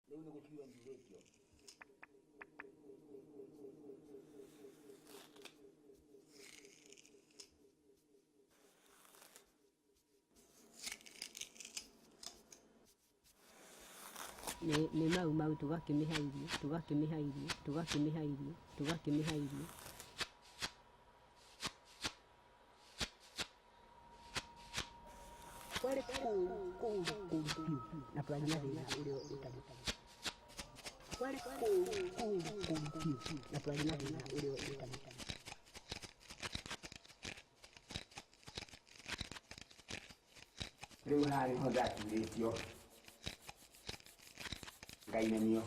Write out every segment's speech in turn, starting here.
ne mau tugakimihairie kwale na plana vina ule utali kwale na plana vina ule utali Rĩu harĩ ho ndaturĩtio ngainamio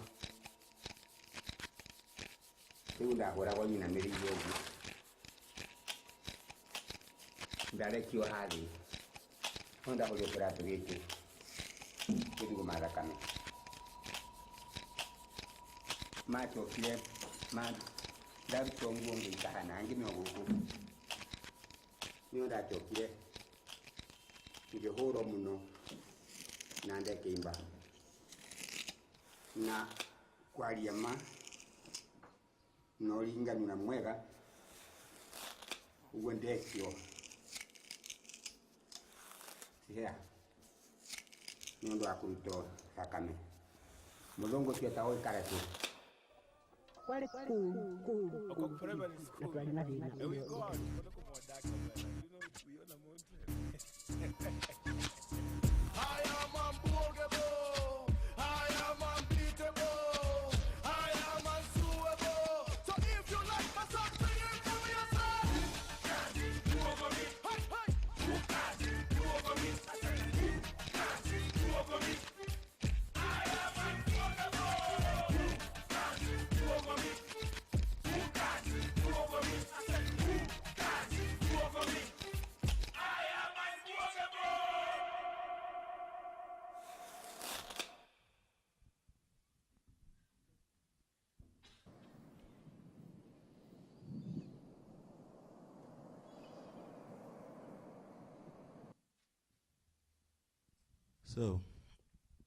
rĩu ndahũragwo nyinamĩrĩire ũguo ndarekio hathĩ no ndahũrio kĩratũ gĩkĩ gĩthuguma thakame macokire ndarutwo nguo ngĩikahana ngĩmĩo gũkũ nĩo ndacokire ngĩhũrwo mũno na ndekĩimba na kwaria ma na ũringanu na mwega ũguo ndekio hea nĩ ũndũ wa kũrutwo thakame mũthũngũ ũcio ta ũikara tu kwale I am unbogable, I am unbeatable, I am unsuable. So if you like my song, sing it to yourself. Who can do over me? Hey, hey. Who can do over me? I said, who can do over me? I am unbogable. Who can do over me? Who can do over me? I said, who can do over me? I am unbogable. So,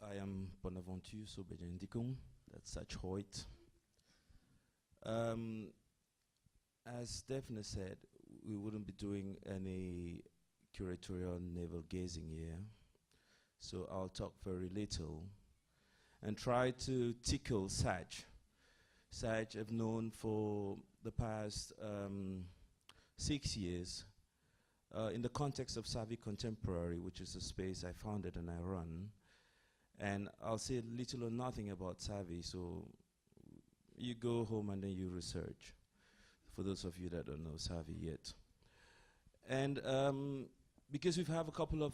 I am Bonaventure, Soh Bejeng Ndikung, that's Satch Hoyt. As Daphne said, we wouldn't be doing any curatorial navel gazing here, so I'll talk very little and try to tickle Satch. Satch I've known for the past 6 years. In the context of Savvy Contemporary, which is a space I founded and I run. And I'll say little or nothing about Savvy, so you go home and then you research, for those of you that don't know Savvy yet. And because we have a couple of,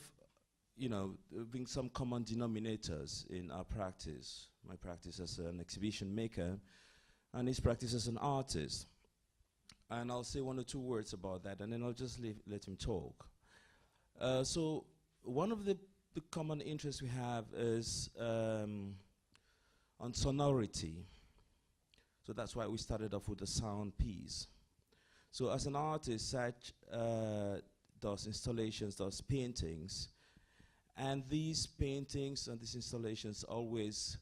being some common denominators in our practice, my practice as an exhibition maker, and his practice as an artist. And I'll say one or two words about that, and then I'll just let him talk. So one of the common interests we have is on sonority. So that's why we started off with a sound piece. So as an artist, Satch does installations, does paintings, and these paintings and these installations always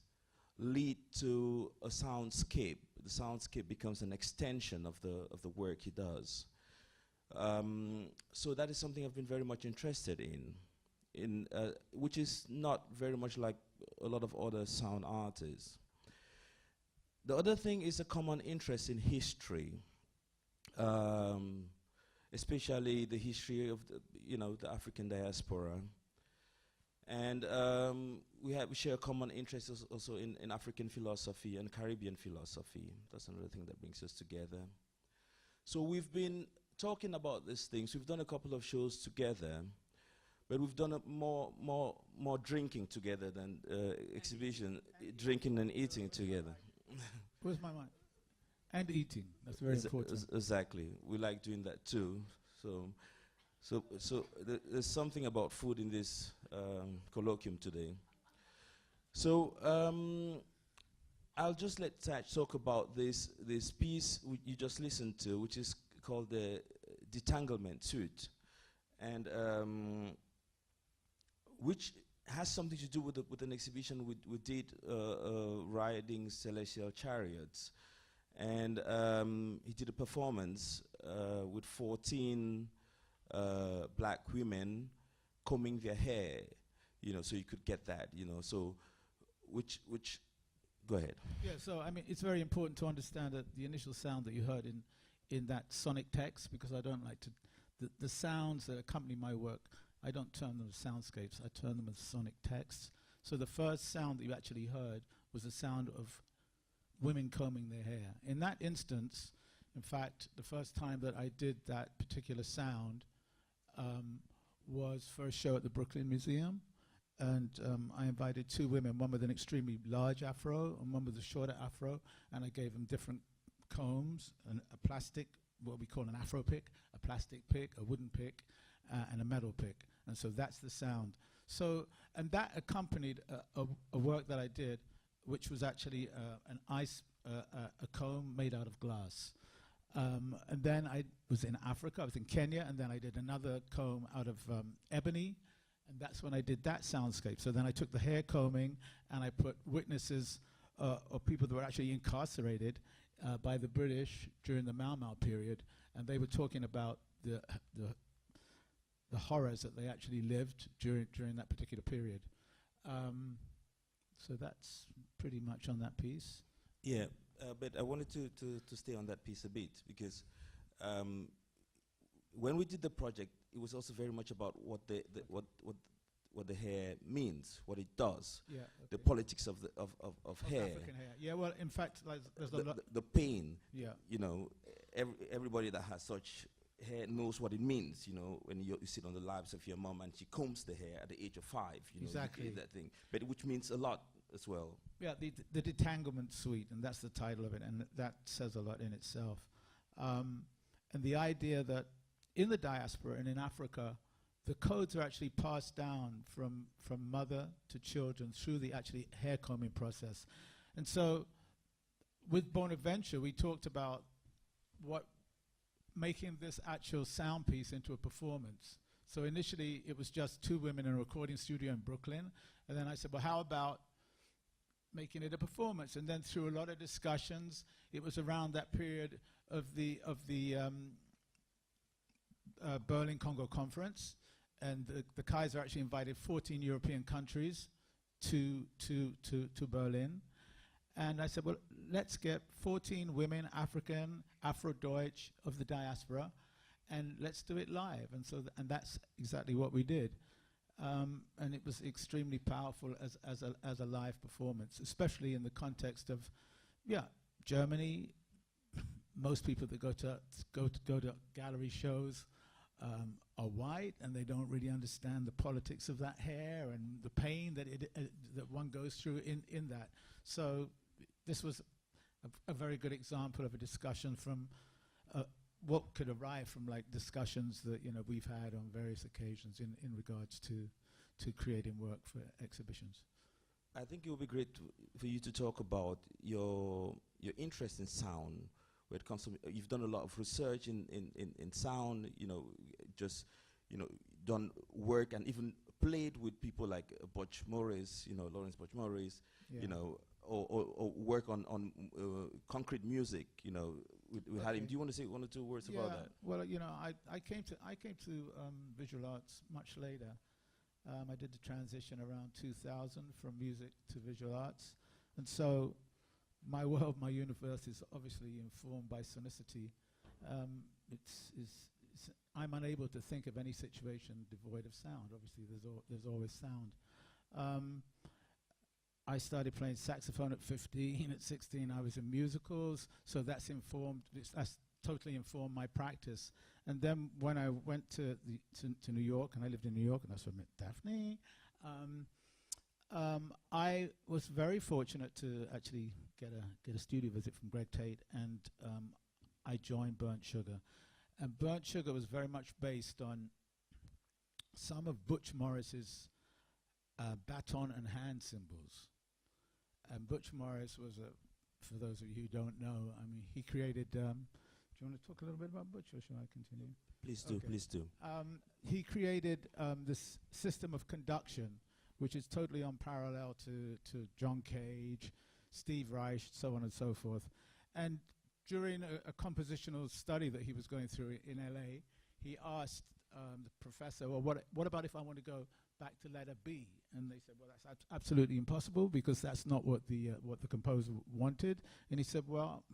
lead to a soundscape. The soundscape becomes an extension of the work he does. So that is something I've been very much interested in, which is not very much like a lot of other sound artists. The other thing is a common interest in history, especially the history of the African diaspora. And we share a common interest also in African philosophy and Caribbean philosophy. That's another thing that brings us together. So we've been talking about these things. We've done a couple of shows together, but we've done more drinking together than exhibition, drinking and eating together. Where's my mic? And eating, that's very important. Exactly, we like doing that too. So there's something about food in this colloquium today. So I'll just let Satch talk about this piece you just listened to, which is called the Detanglement Suite, and which has something to do with an exhibition we did riding celestial chariots, and he did a performance with 14 black women combing their hair, so you could get that, so which go ahead. Yeah, so I mean, it's very important to understand that the initial sound that you heard in that sonic text, because I don't like to, the sounds that accompany my work, I don't term them as soundscapes, I term them as sonic texts. So the first sound that you actually heard was the sound of women combing their hair. In that instance, in fact, the first time that I did that particular sound was for a show at the Brooklyn Museum. And I invited two women, one with an extremely large afro and one with a shorter afro, and I gave them different combs, a plastic, what we call an afro pick, a plastic pick, a wooden pick, and a metal pick. And so that's the sound. So, and that accompanied a work that I did, which was actually a comb made out of glass. And then I was in Africa, I was in Kenya, and then I did another comb out of ebony, and that's when I did that soundscape. So then I took the hair combing and I put witnesses of people that were actually incarcerated by the British during the Mau Mau period, and they were talking about the horrors that they actually lived during that particular period. So that's pretty much on that piece. Yeah, but I wanted to stay on that piece a bit, because when we did the project, it was also very much about what the hair means, what it does, Yeah, the politics of hair, African hair. Yeah, well, in fact, like, there's the pain. Yeah. Everybody that has such hair knows what it means. When you sit on the laps of your mom and she combs the hair at the age of 5. Exactly. You get that thing, but which means a lot as well. Yeah, the detanglement suite, and that's the title of it, and that says a lot in itself. And the idea that in the diaspora and in Africa, the codes are actually passed down from mother to children through the actually hair combing process. And so with Bonaventure, we talked about making this actual sound piece into a performance. So initially it was just two women in a recording studio in Brooklyn, and then I said, well, how about making it a performance? And then through a lot of discussions, it was around that period of the Berlin Congo Conference, and the Kaiser actually invited 14 European countries to Berlin. And I said, well, let's get 14 women, African, Afro-Deutsch of the diaspora, and let's do it live. And so, and that's exactly what we did. And it was extremely powerful as a live performance, especially in the context of, Germany. Most people that go to gallery shows are white, and they don't really understand the politics of that hair and the pain that that one goes through in that. So this was a very good example of a discussion from what could arrive from like discussions that we've had on various occasions in regards to creating work for exhibitions. I think it would be great for you to talk about your interest in sound. Where it comes to, you've done a lot of research in sound, done work and even played with people like Butch Morris, Lawrence Butch Morris, or work on concrete music, with Halim. Do you want to say one or two words about that? Well, I came to visual arts much later. I did the transition around 2000 from music to visual arts, and so my world, my universe is obviously informed by sonicity. I'm unable to think of any situation devoid of sound. Obviously, there's always sound. I started playing saxophone at 15. At 16, I was in musicals, so that's totally informed my practice. And then when I went to New York, and I lived in New York, and that's where I met Daphne. I was very fortunate to actually get a studio visit from Greg Tate, and I joined Burnt Sugar. And Burnt Sugar was very much based on some of Butch Morris's baton and hand cymbals. And Butch Morris was for those of you who don't know, I mean, he created, do you want to talk a little bit about Butch, or shall I continue? Please do, please do. He created this system of conduction, which is totally unparalleled to John Cage, Steve Reich, so on and so forth. And during a compositional study that he was going through in LA, he asked the professor, well, what about if I want to go back to letter B? And they said, well, that's absolutely impossible, because that's not what the composer wanted. And he said, well,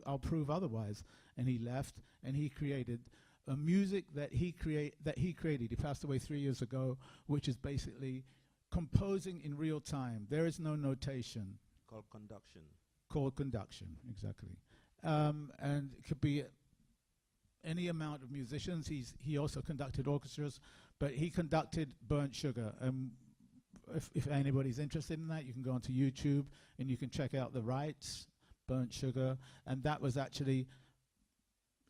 I'll prove otherwise. And he left, and he created a music that he created. He passed away 3 years ago, which is basically composing in real time. There is no notation. Called conduction. Called conduction, exactly. And it could be any amount of musicians. He also conducted orchestras, but he conducted Burnt Sugar. If anybody's interested in that, you can go onto YouTube and you can check out the rights, Burnt Sugar, and that was actually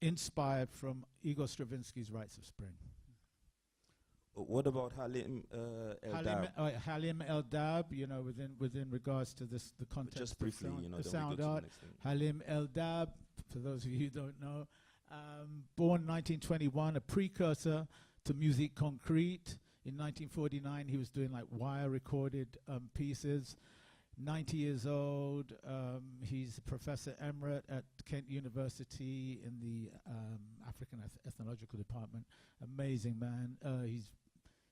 inspired from Igor Stravinsky's Rites of Spring. What about Halim Eldar? Halim Eldar, you know, within regards to this, the context. Just briefly, sound, you know, the then sound we go to art. the next thing. Halim Eldar, for those of you who don't know, born 1921, a precursor to musique concrete. In 1949, he was doing like wire recorded pieces. 90 years old. He's a professor emerit at Kent University in the African Ethnological Department. Amazing man.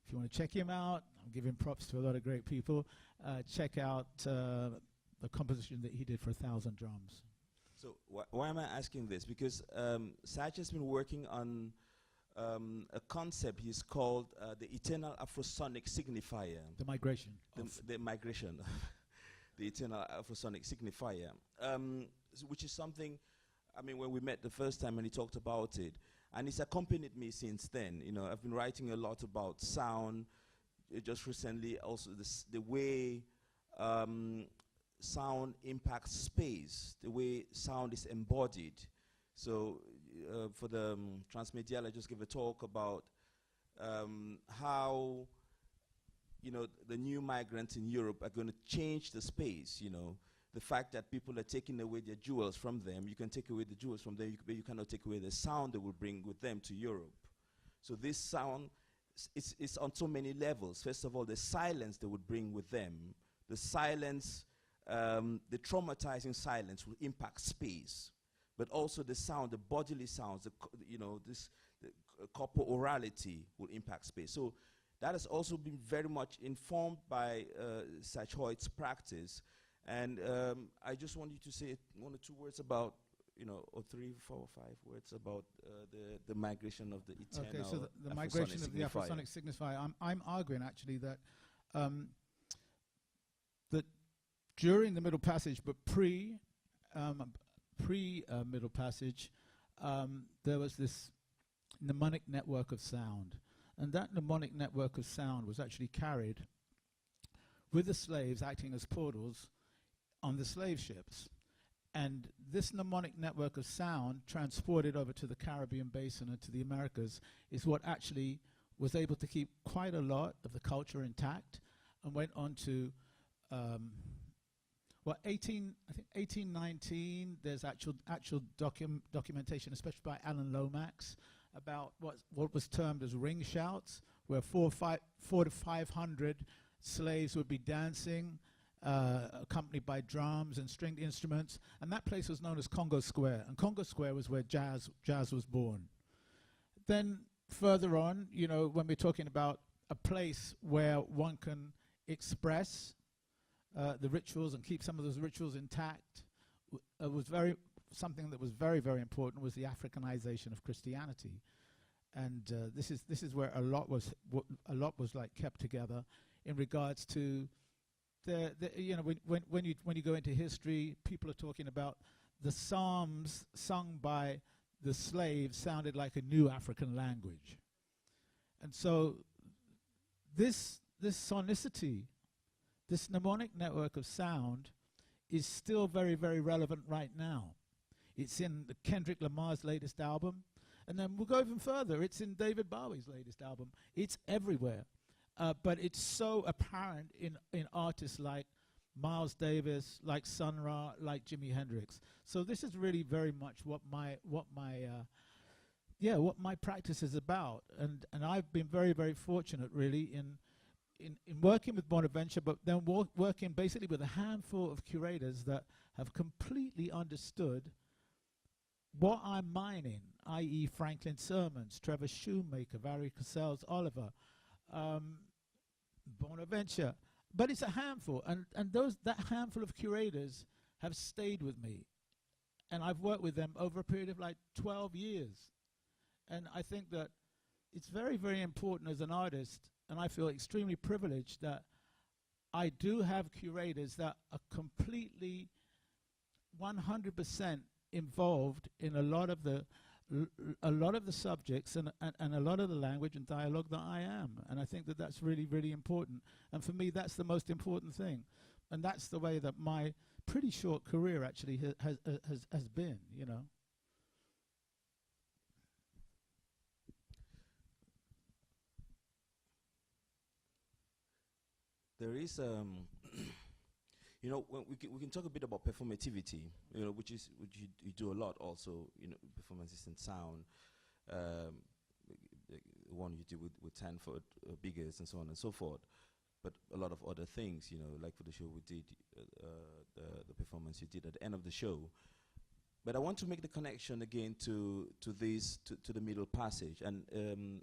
If you want to check him out, I'm giving props to a lot of great people. Check out the composition that he did for 1,000 drums. So why am I asking this? Because Satch has been working on a concept he's called the Eternal Afro-Sonic Signifier. The migration. The migration. The Eternal Afro-Sonic Signifier, which is something, I mean, when we met the first time and he talked about it, and it's accompanied me since then. You know, I've been writing a lot about sound. Just recently, also the way sound impacts space, the way sound is embodied. So for the Transmedial, I just gave a talk about how, you know, the new migrants in Europe are going to change the space, you know. The fact that people are taking away their jewels from them, you can take away the jewels from them, but you cannot take away the sound they will bring with them to Europe. So this sound is on so many levels. First of all, the silence they would bring with them. The silence, the traumatizing silence will impact space. But also the sound, the bodily sounds, the corporality will impact space. So that has also been very much informed by Satch Hoyt's practice. And I just want you to say 1 or 2 words about, you know, or 3, 4, 5 words about the migration of the Eternal. Okay, so the migration of the afrosonic signifier. I'm arguing actually that that during the Middle Passage, but pre Middle Passage, there was this mnemonic network of sound. And that mnemonic network of sound was actually carried with the slaves acting as portals on the slave ships. And this mnemonic network of sound transported over to the Caribbean basin and to the Americas is what actually was able to keep quite a lot of the culture intact and went on to, 1819, there's actual documentation, especially by Alan Lomax, about what was termed as ring shouts, where 400 to 500 slaves would be dancing, accompanied by drums and stringed instruments, and that place was known as Congo Square, and Congo Square was where jazz was born. Then further on, you know, when we're talking about a place where one can express the rituals and keep some of those rituals intact, something that was very, very important was the Africanization of Christianity, and this is where a lot was like kept together in regards to you know, when you go into history, people are talking about the psalms sung by the slaves sounded like a new African language, and so this sonicity, this mnemonic network of sound, is still very, very relevant right now. It's in Kendrick Lamar's latest album. And then we'll go even further. It's in David Bowie's latest album. It's everywhere. But it's so apparent in artists like Miles Davis, like Sun Ra, like Jimi Hendrix. So this is really very much what my practice is about. And I've been very, very fortunate really in in working with Bonaventure, but then working basically with a handful of curators that have completely understood what I'm mining, i.e. Franklin Sermons, Trevor Shoemaker, Valerie Cassels, Oliver, Bonaventure. But it's a handful, and that handful of curators have stayed with me. And I've worked with them over a period of like 12 years. And I think that it's very, very important as an artist, and I feel extremely privileged that I do have curators that are completely 100% involved in a lot of the subjects and a lot of the language and dialogue that I am. And I think that that's really, really important. And for me, that's the most important thing. And that's the way that my pretty short career actually has been, you know. There is, you know, when we can talk a bit about performativity, you know, which you do a lot also, you know, performances and sound, the one you do with Tanford, Biggers and so on and so forth, but a lot of other things, you know, like for the show we did, the performance you did at the end of the show. But I want to make the connection again to the middle passage. And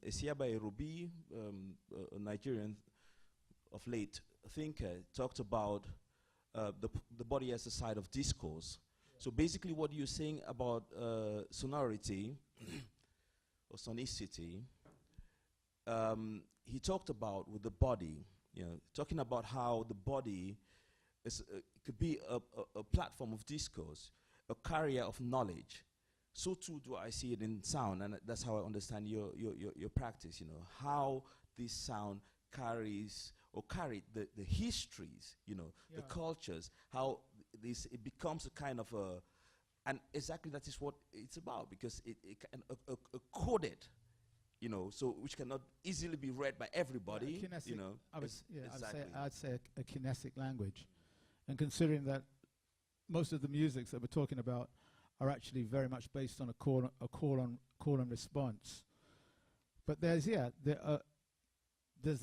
Esiaba Erobi, a Nigerian of late thinker, talked about the body as a side of discourse. So basically what you're saying about sonority or sonicity, he talked about with the body, you know, talking about how the body is could be a platform of discourse, a carrier of knowledge. So too do I see it in sound, and that's how I understand your practice, you know, how this sound carries or carried the histories, you know, the cultures, how it becomes a kind of a, and exactly that is what it's about, because it can a coded, you know, so which cannot easily be read by everybody, you know. I'd say a kinetic language, and considering that most of the musics that we're talking about are actually very much based on a call and response. But there's the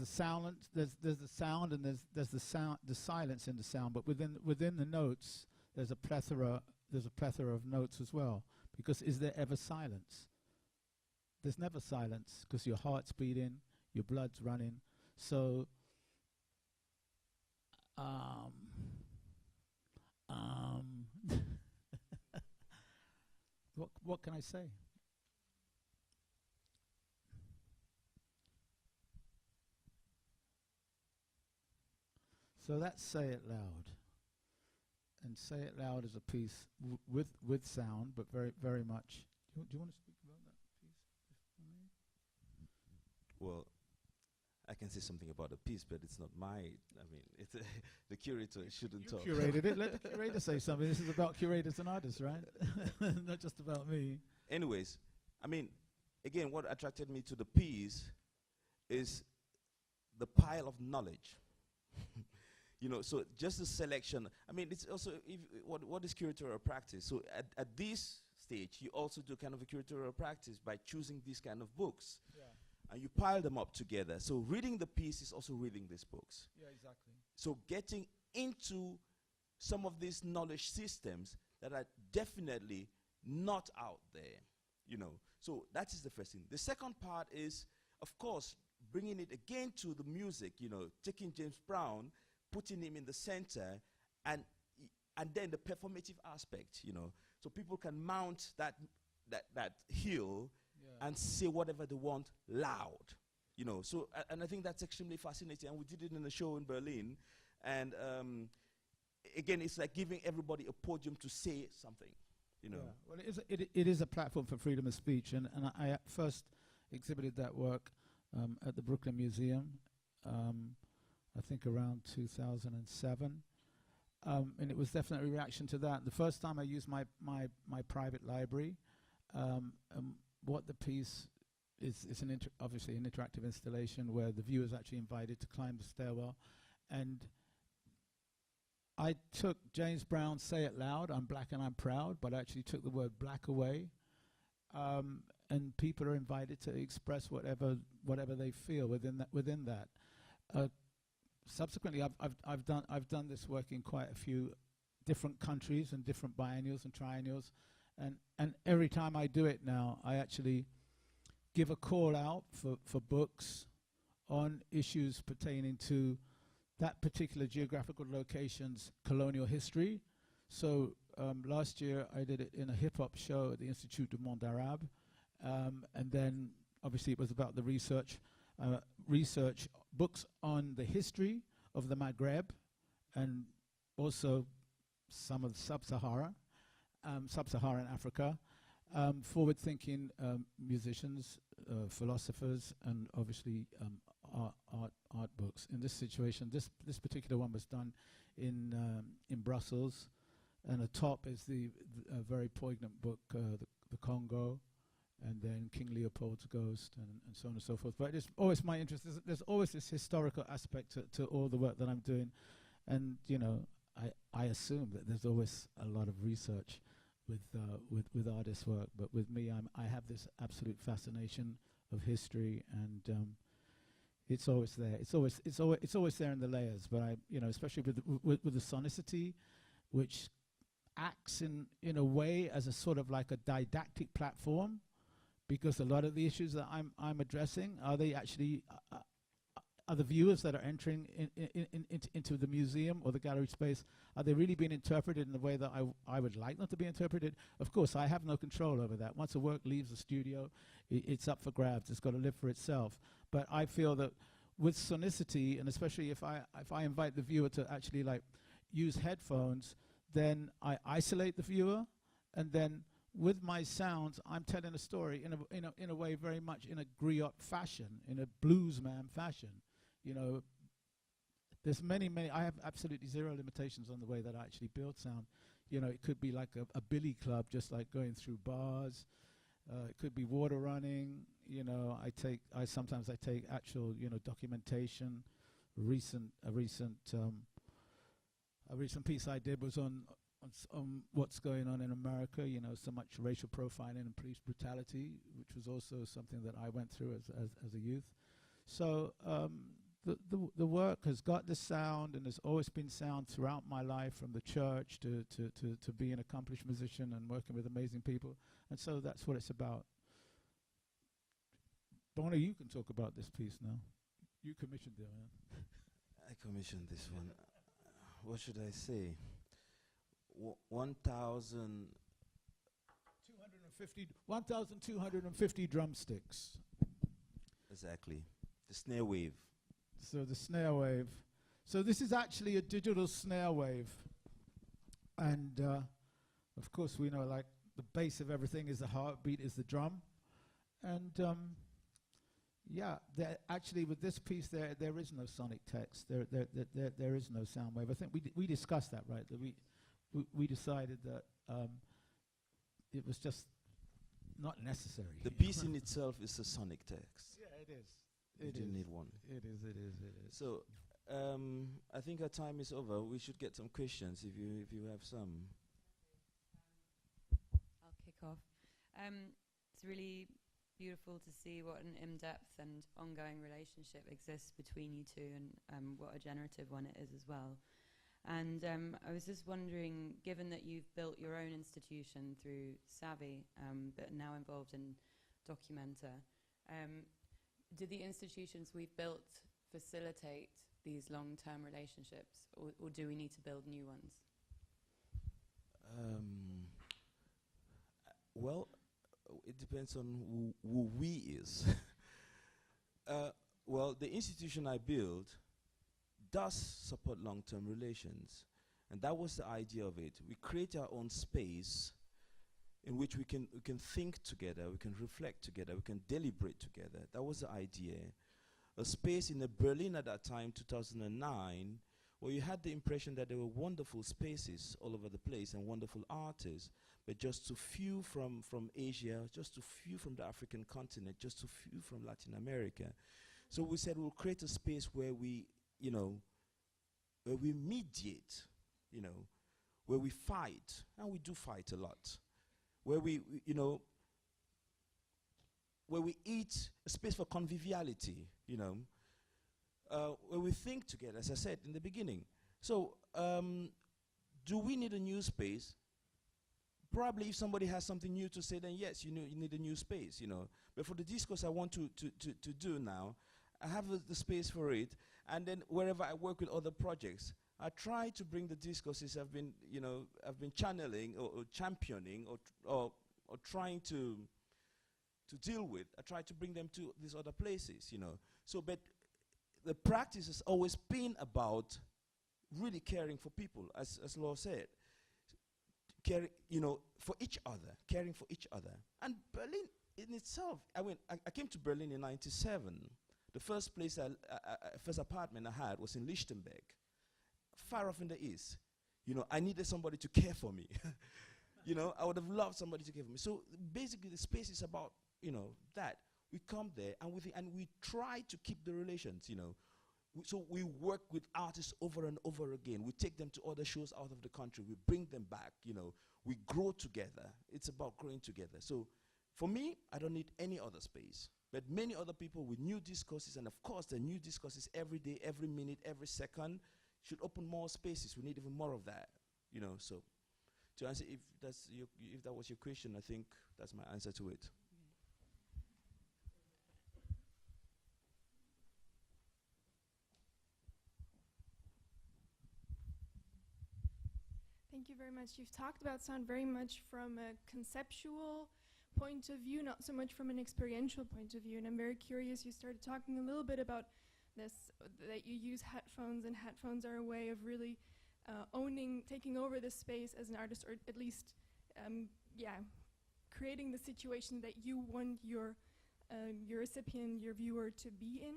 sound, there's the sound, and there's the silence in the sound. But within the notes, there's a plethora of notes as well. Because is there ever silence? There's never silence, because your heart's beating, your blood's running. So, what can I say? So that's Say It Loud. And Say It Loud is a piece with sound, but very, very much. Do you want to speak about that piece? Well, I can say something about the piece, but it's not it's the curator shouldn't talk. You curated it. Let the curator say something. This is about curators and artists, right? Not just about me. Anyways, I mean, again, what attracted me to the piece is the pile of knowledge. You know, so just the selection. I mean, it's also what is curatorial practice? So at this stage, you also do kind of a curatorial practice by choosing these kind of books. Yeah. And you pile them up together. So reading the piece is also reading these books. Yeah, exactly. So getting into some of these knowledge systems that are definitely not out there, you know. So that is the first thing. The second part is, of course, bringing it again to the music, you know, taking James Brown, putting him in the center, and then the performative aspect, you know. So people can mount that hill and say whatever they want loud, you know. So and I think that's extremely fascinating, and we did it in a show in Berlin, and again, it's like giving everybody a podium to say something, you know. Yeah. Well, it is a platform for freedom of speech, and I first exhibited that work at the Brooklyn Museum, I think around 2007. And it was definitely a reaction to that. The first time I used my private library, what the piece is obviously an interactive installation where the viewer is actually invited to climb the stairwell. And I took James Brown's Say It Loud, I'm black and I'm proud, but I actually took the word black away. And people are invited to express whatever they feel within that. subsequently, I've done this work in quite a few different countries and different biennials and triennials, and every time I do it now, I actually give a call out for books on issues pertaining to that particular geographical location's colonial history. So last year I did it in a hip-hop show at the Institut du Monde Arabe, and then obviously it was about the research books on the history of the Maghreb and also some of Sub-Saharan Africa, forward-thinking musicians, philosophers, and obviously art books. In this situation, this particular one was done in Brussels, and atop is the very poignant book, the Congo, and then King Leopold's Ghost, and so on and so forth. But it's always my interest. There's always this historical aspect to all the work that I'm doing, and you know, I assume that there's always a lot of research with artists' work. But with me, I have this absolute fascination of history, and it's always there. It's always there in the layers. But I, you know, especially with the sonicity, which acts in a way as a sort of like a didactic platform, because a lot of the issues that I'm addressing, are they actually are the viewers that are entering into the museum or the gallery space, are they really being interpreted in the way that I would like them to be interpreted? Of course, I have no control over that. Once a work leaves the studio, it's up for grabs. It's got to live for itself. But I feel that with sonicity, and especially if I invite the viewer to actually like use headphones, then I isolate the viewer, and then with my sounds, I'm telling a story in a way very much in a griot fashion, in a bluesman fashion. You know, there's many. I have absolutely zero limitations on the way that I actually build sound. You know, it could be like a billy club, just like going through bars. It could be water running. You know, I sometimes take actual, you know, documentation. A recent piece I did was on what's going on in America. You know, so much racial profiling and police brutality, which was also something that I went through as a youth. So the work has got the sound, and there's always been sound throughout my life, from the church to being an accomplished musician and working with amazing people. And so that's what it's about. Bona, you can talk about this piece now. You commissioned it, man. I commissioned this one. What should I say? 1,250 drumsticks. Exactly. The snare wave. So the snare wave. So this is actually a digital snare wave. And of course we know, like, the base of everything is the heartbeat, is the drum. And yeah, actually with this piece there is no sonic text. There is no sound wave. I think we discussed that, right? That we decided that it was just not necessary. The piece in itself is a sonic text. Yeah, it is. You didn't need one. It is. So I think our time is over. We should get some questions if you have some. I'll kick off. It's really beautiful to see what an in-depth and ongoing relationship exists between you two, and what a generative one it is as well. And I was just wondering, given that you've built your own institution through Savvy, but are now involved in Documenta, do the institutions we've built facilitate these long-term relationships, or do we need to build new ones? Well, it depends on who we is. Well, the institution I built does support long-term relations, and that was the idea of it. We create our own space in which we can think together, we can reflect together, we can deliberate together. That was the idea. A space in Berlin at that time, 2009, where you had the impression that there were wonderful spaces all over the place and wonderful artists, but just too few from Asia, just too few from the African continent, just too few from Latin America. So we said we'll create a space where we, you know, where we mediate, you know, where we fight, and we do fight a lot, where we you know, where we eat, a space for conviviality, you know. when we think together, as I said in the beginning. So, do we need a new space? Probably if somebody has something new to say, then yes, you need a new space, you know. But for the discourse I want to do now, I have the space for it, and then wherever I work with other projects, I try to bring the discourses I've been channeling or championing or trying to deal with. I try to bring them to these other places, you know. So, but the practice has always been about really caring for people, as Law said. Caring, for each other, caring for each other. And Berlin in itself, I came to Berlin in '97. The first place, first apartment I had was in Lichtenberg, far off in the east. I needed somebody to care for me. I would have loved somebody to care for me. So basically the space is about, that. We come there and we try to keep the relations, So we work with artists over and over again. We take them to other shows out of the country. We bring them back, We grow together. It's about growing together. So for me, I don't need any other space. But many other people with new discourses, and of course the new discourses every day, every minute, every second, should open more spaces. We need even more of that, So to answer, if that was your question, I think that's my answer to it. Thank you very much. You've talked about sound very much from a conceptual point of view, not so much from an experiential point of view. And I'm very curious, you started talking a little bit about this, that you use headphones, and headphones are a way of really taking over the space as an artist, or at least, creating the situation that you want your recipient, your viewer to be in.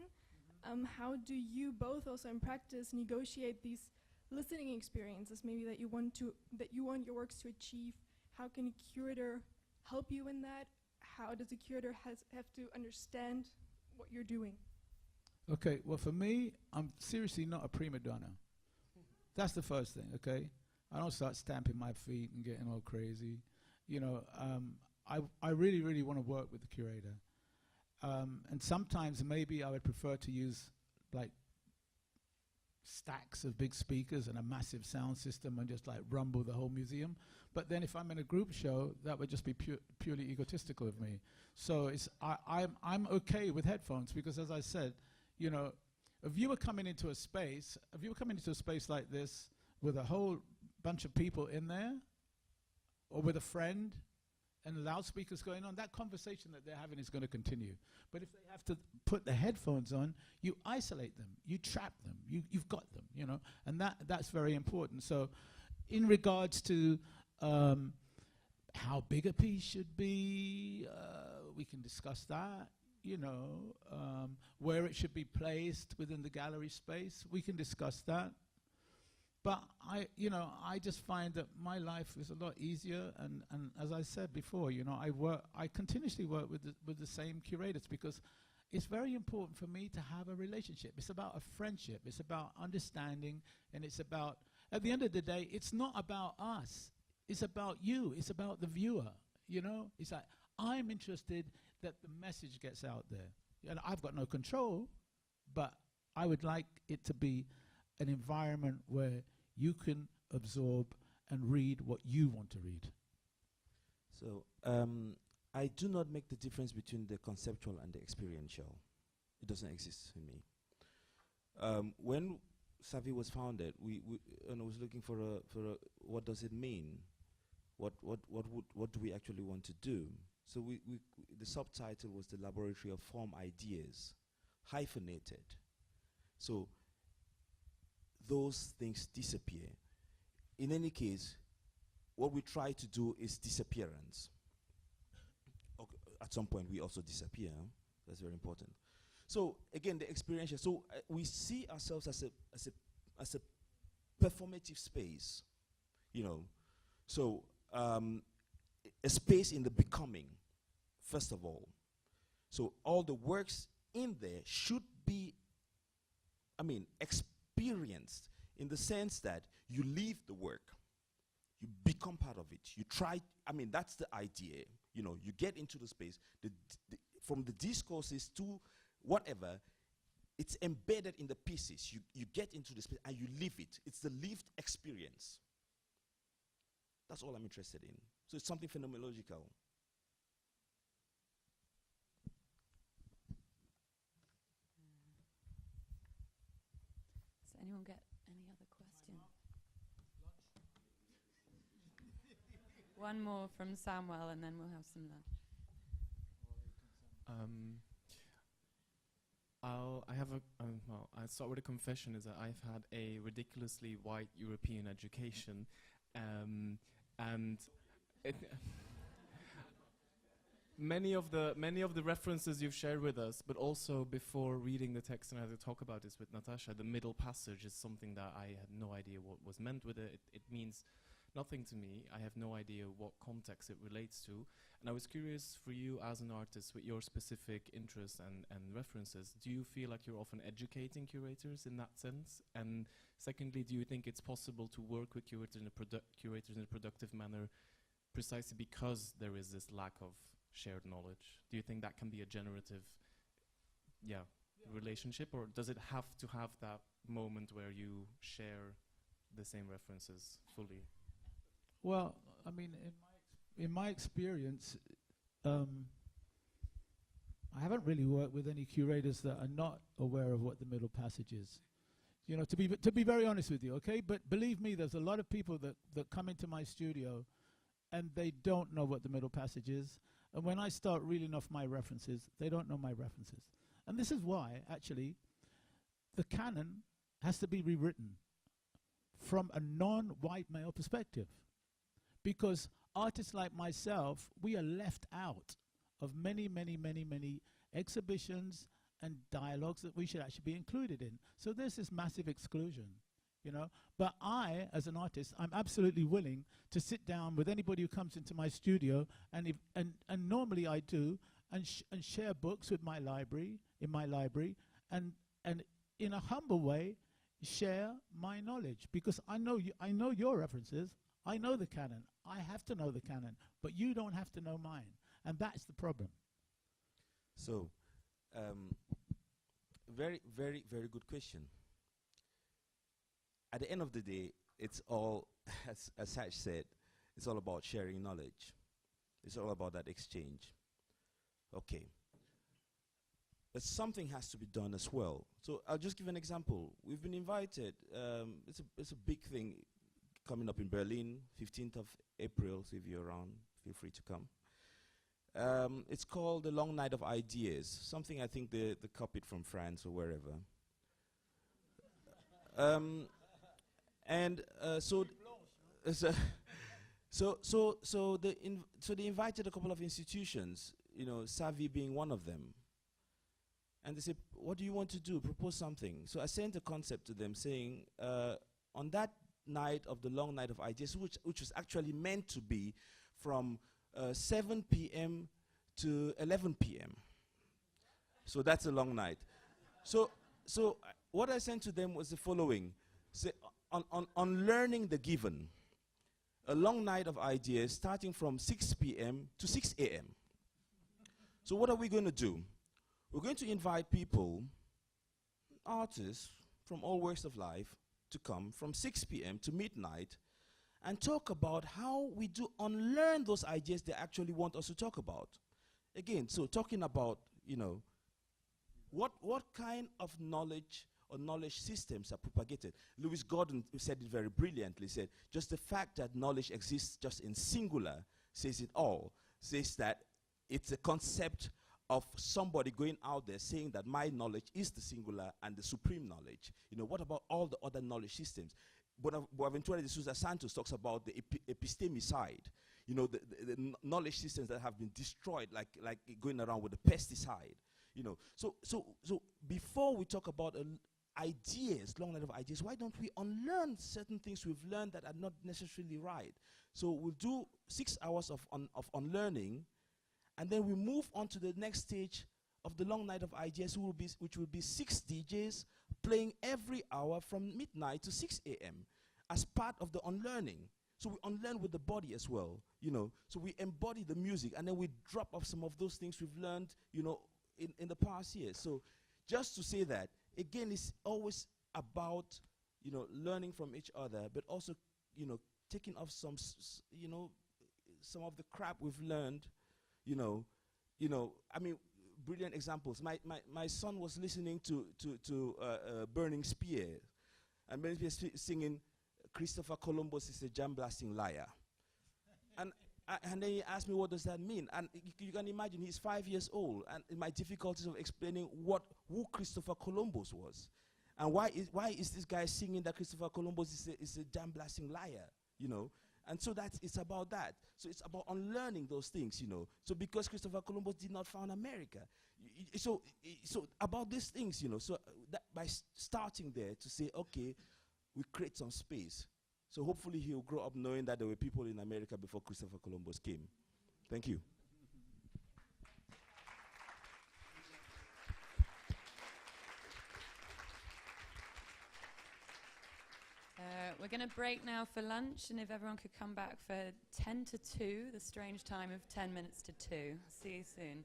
How do you both also in practice negotiate these listening experiences maybe that you want your works to achieve? How can a curator help you in that? How does a curator have to understand what you're doing? Okay, well for me, I'm seriously not a prima donna. That's the first thing, okay? I don't start stamping my feet and getting all crazy. I really, really want to work with the curator. And sometimes maybe I would prefer to use like stacks of big speakers and a massive sound system and just like rumble the whole museum. But then if I'm in a group show, that would just be purely egotistical of me. So I'm okay with headphones because, as I said, a viewer coming into a space like this with a whole bunch of people in there, or with a friend and loudspeakers going on, that conversation that they're having is going to continue. But if they have to put the headphones on, you isolate them, you trap them, you've got them, and that's very important. So in regards to how big a piece should be, we can discuss that, where it should be placed within the gallery space, we can discuss that. But I just find that my life is a lot easier, and as I said before, I continuously work with the same curators because it's very important for me to have a relationship. It's about a friendship. It's about understanding, and it's about, at the end of the day, it's not about us. It's about you. It's about the viewer. It's like I'm interested that the message gets out there, and I've got no control, but I would like it to be an environment where you can absorb and read what you want to read. So I do not make the difference between the conceptual and the experiential. It doesn't exist in me. When Savi was founded, we was looking for a what does it mean? What do we actually want to do? So the subtitle was the Laboratory of Form Ideas, hyphenated. So those things disappear. In any case, what we try to do is disappearance. Okay, at some point, we also disappear. That's very important. So again, the experiential. So we see ourselves as a performative space, So a space in the becoming, first of all. So all the works in there should be, experienced in the sense that you leave the work, you become part of it. You try, that's the idea. You get into the space, from the discourses to whatever, it's embedded in the pieces. You get into the space and you live it. It's the lived experience. That's all I'm interested in. So it's something phenomenological. Does anyone get any other question? One more from Samuel, and then we'll have some lunch. I'll start with a confession. Is that I've had a ridiculously white European education, and many of the references you've shared with us, but also before reading the text, and I had to talk about this with Natasha, the middle passage is something that I had no idea what was meant with it. It means nothing to me. I have no idea what context it relates to. And I was curious for you as an artist with your specific interests and references, do you feel like you're often educating curators in that sense? And secondly, do you think it's possible to work with curators in a productive manner precisely because there is this lack of shared knowledge? Do you think that can be a generative relationship, or does it have to have that moment where you share the same references fully? Well, I mean, in my experience, I haven't really worked with any curators that are not aware of what the middle passage is. You know, to be very honest with you, okay? But believe me, there's a lot of people that come into my studio and they don't know what the middle passage is. And when I start reeling off my references, they don't know my references. And this is why, actually, the canon has to be rewritten from a non-white male perspective. Because artists like myself, we are left out of many, many, many, many exhibitions and dialogues that we should actually be included in. So there's this massive exclusion, you know. But I, as an artist, I'm absolutely willing to sit down with anybody who comes into my studio, and normally I do, and share books with my library, and in a humble way, share my knowledge, because I know your references. I know the canon. I have to know the canon, but you don't have to know mine, and that's the problem. So, very, very, very good question. At the end of the day, it's all, as Satch said, it's all about sharing knowledge. It's all about that exchange. Okay. But something has to be done as well. So I'll just give an example. We've been invited. It's a big thing coming up in Berlin, 15th of April, so if you're around, feel free to come. It's called the Long Night of Ideas, something I think they copied from France or wherever. So they invited a couple of institutions, you know, Savvy being one of them. And they said, what do you want to do? Propose something. So I sent a concept to them saying, on that night of the Long Night of Ideas, which was actually meant to be from 7 p.m. to 11 p.m. So that's a long night. So what I sent to them was the following. Say, on learning the given, a long night of ideas starting from 6 p.m. to 6 a.m. So what are we going to do? We're going to invite people, artists from all walks of life, to come from 6 p.m. to midnight and talk about how we do unlearn those ideas they actually want us to talk about. Again, so talking about, you know, what kind of knowledge or knowledge systems are propagated. Lewis Gordon said it very brilliantly, said, just the fact that knowledge exists just in singular says it all, says that it's a concept of somebody going out there saying that my knowledge is the singular and the supreme knowledge. You know, what about all the other knowledge systems? Bonaventure de Sousa Santos talks about the epistemicide. You know, the knowledge systems that have been destroyed, like going around with the pesticide. You know, so before we talk about ideas, long night of ideas, why don't we unlearn certain things we've learned that are not necessarily right? So we'll do 6 hours of unlearning, and then we move on to the next stage of the long night of ideas, which will be 6 DJs playing every hour from midnight to 6 a.m. as part of the unlearning. So we unlearn with the body as well, you know. So we embody the music, and then we drop off some of those things we've learned, you know, in the past years. So just to say that again, it's always about, you know, learning from each other, but also, you know, taking off some, you know, some of the crap we've learned, you know, I mean, brilliant examples. My son was listening to Burning Spear, and Burning Spear singing, Christopher Columbus is a jam-blasting liar. And then he asked me, what does that mean? And you can imagine, he's 5 years old, and my difficulties of explaining who Christopher Columbus was. And why is this guy singing that Christopher Columbus is a jam-blasting liar, you know? And so it's about that. So it's about unlearning those things, you know. So because Christopher Columbus did not found America. So about these things, you know, so that by starting there to say, okay, we create some space. So hopefully he'll grow up knowing that there were people in America before Christopher Columbus came. Thank you. We're going to break now for lunch, and if everyone could come back for 10 to 2, the strange time of 10 minutes to 2. See you soon.